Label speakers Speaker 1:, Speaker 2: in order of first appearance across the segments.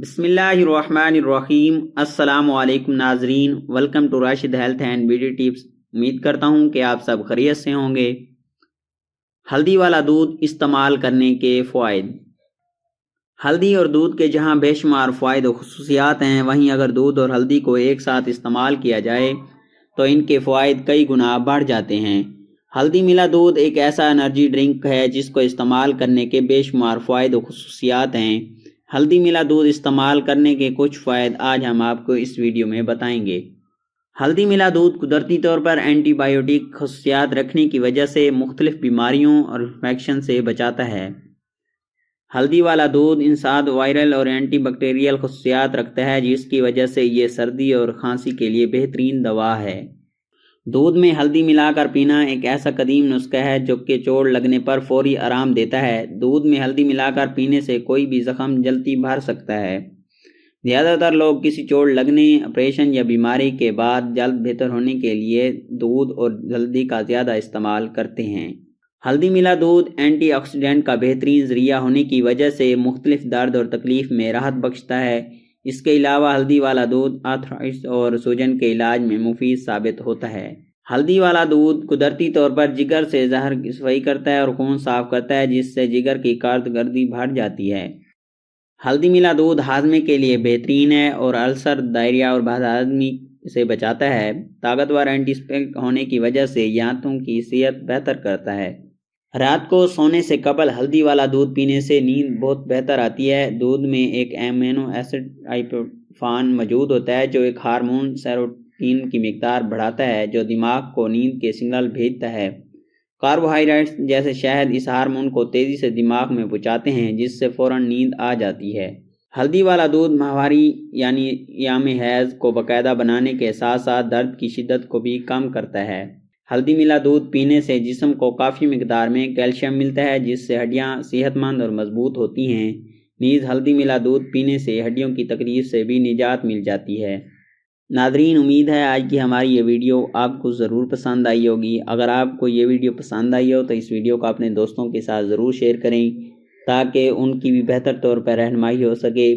Speaker 1: بسم اللہ الرحمن الرحیم۔ السلام علیکم ناظرین، welcome to Rashid health and beauty tips. امید کرتا ہوں کہ آپ سب خیریت سے ہوں گے۔ ہلدی والا دودھ استعمال کرنے کے فوائد۔ ہلدی اور دودھ کے جہاں بے شمار فوائد و خصوصیات ہیں، وہیں اگر دودھ اور ہلدی کو ایک ساتھ استعمال کیا جائے تو ان کے فوائد کئی گنا بڑھ جاتے ہیں۔ ہلدی ملا دودھ ایک ایسا انرجی ڈرنک ہے جس کو استعمال کرنے کے بے شمار فوائد و خصوصیات ہیں۔ ہلدی ملا دودھ استعمال کرنے کے کچھ فوائد آج ہم آپ کو اس ویڈیو میں بتائیں گے۔ ہلدی ملا دودھ قدرتی طور پر اینٹی بائیوٹک خصوصیات رکھنے کی وجہ سے مختلف بیماریوں اور انفیکشن سے بچاتا ہے۔ ہلدی والا دودھ انسداد وائرل اور اینٹی بیکٹیریل خصوصیات رکھتا ہے، جس کی وجہ سے یہ سردی اور کھانسی کے لیے بہترین دوا ہے۔ دودھ میں ہلدی ملا کر پینا ایک ایسا قدیم نسخہ ہے جو کہ چوٹ لگنے پر فوری آرام دیتا ہے۔ دودھ میں ہلدی ملا کر پینے سے کوئی بھی زخم جلدی بھر سکتا ہے۔ زیادہ تر لوگ کسی چوٹ لگنے، آپریشن یا بیماری کے بعد جلد بہتر ہونے کے لیے دودھ اور ہلدی کا زیادہ استعمال کرتے ہیں۔ ہلدی ملا دودھ اینٹی آکسیڈنٹ کا بہترین ذریعہ ہونے کی وجہ سے مختلف درد اور تکلیف میں راحت بخشتا ہے۔ اس کے علاوہ ہلدی والا دودھ آرتھرائٹس اور سوجن کے علاج میں مفید ثابت ہوتا ہے۔ ہلدی والا دودھ قدرتی طور پر جگر سے زہر کی صفائی کرتا ہے اور خون صاف کرتا ہے، جس سے جگر کی کارکردگی بڑھ جاتی ہے۔ ہلدی ملا دودھ ہاضمے کے لیے بہترین ہے اور السر، ڈائریا اور بد ہضمی سے بچاتا ہے۔ طاقتور اینٹی سیپٹک ہونے کی وجہ سے یہ آنتوں کی صحت بہتر کرتا ہے۔ رات کو سونے سے قبل ہلدی والا دودھ پینے سے نیند بہت بہتر آتی ہے۔ دودھ میں ایک امینو ایسڈ ٹرائپٹوفان موجود ہوتا ہے جو ایک ہارمون سیروٹونین کی مقدار بڑھاتا ہے، جو دماغ کو نیند کے سگنل بھیجتا ہے۔ کاربوہائیڈریٹس جیسے شہد اس ہارمون کو تیزی سے دماغ میں پہنچاتے ہیں، جس سے فوراً نیند آ جاتی ہے۔ ہلدی والا دودھ ماہواری یعنی ایام حیض کو باقاعدہ بنانے کے ساتھ ساتھ درد کی شدت کو بھی کم کرتا ہے۔ ہلدی ملا دودھ پینے سے جسم کو کافی مقدار میں کیلشیم ملتا ہے، جس سے ہڈیاں صحت مند اور مضبوط ہوتی ہیں۔ نیز ہلدی ملا دودھ پینے سے ہڈیوں کی تکلیف سے بھی نجات مل جاتی ہے۔ ناظرین، امید ہے آج کی ہماری یہ ویڈیو آپ کو ضرور پسند آئی ہوگی۔ اگر آپ کو یہ ویڈیو پسند آئی ہو تو اس ویڈیو کو اپنے دوستوں کے ساتھ ضرور شیئر کریں تاکہ ان کی بھی بہتر طور پر رہنمائی ہو سکے،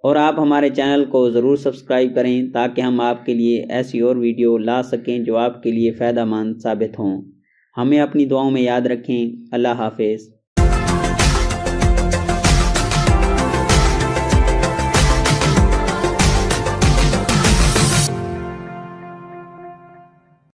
Speaker 1: اور آپ ہمارے چینل کو ضرور سبسکرائب کریں تاکہ ہم آپ کے لیے ایسی اور ویڈیو لا سکیں جو آپ کے لیے فائدہ مند ثابت ہوں۔ ہمیں اپنی دعاؤں میں یاد رکھیں۔ اللہ حافظ۔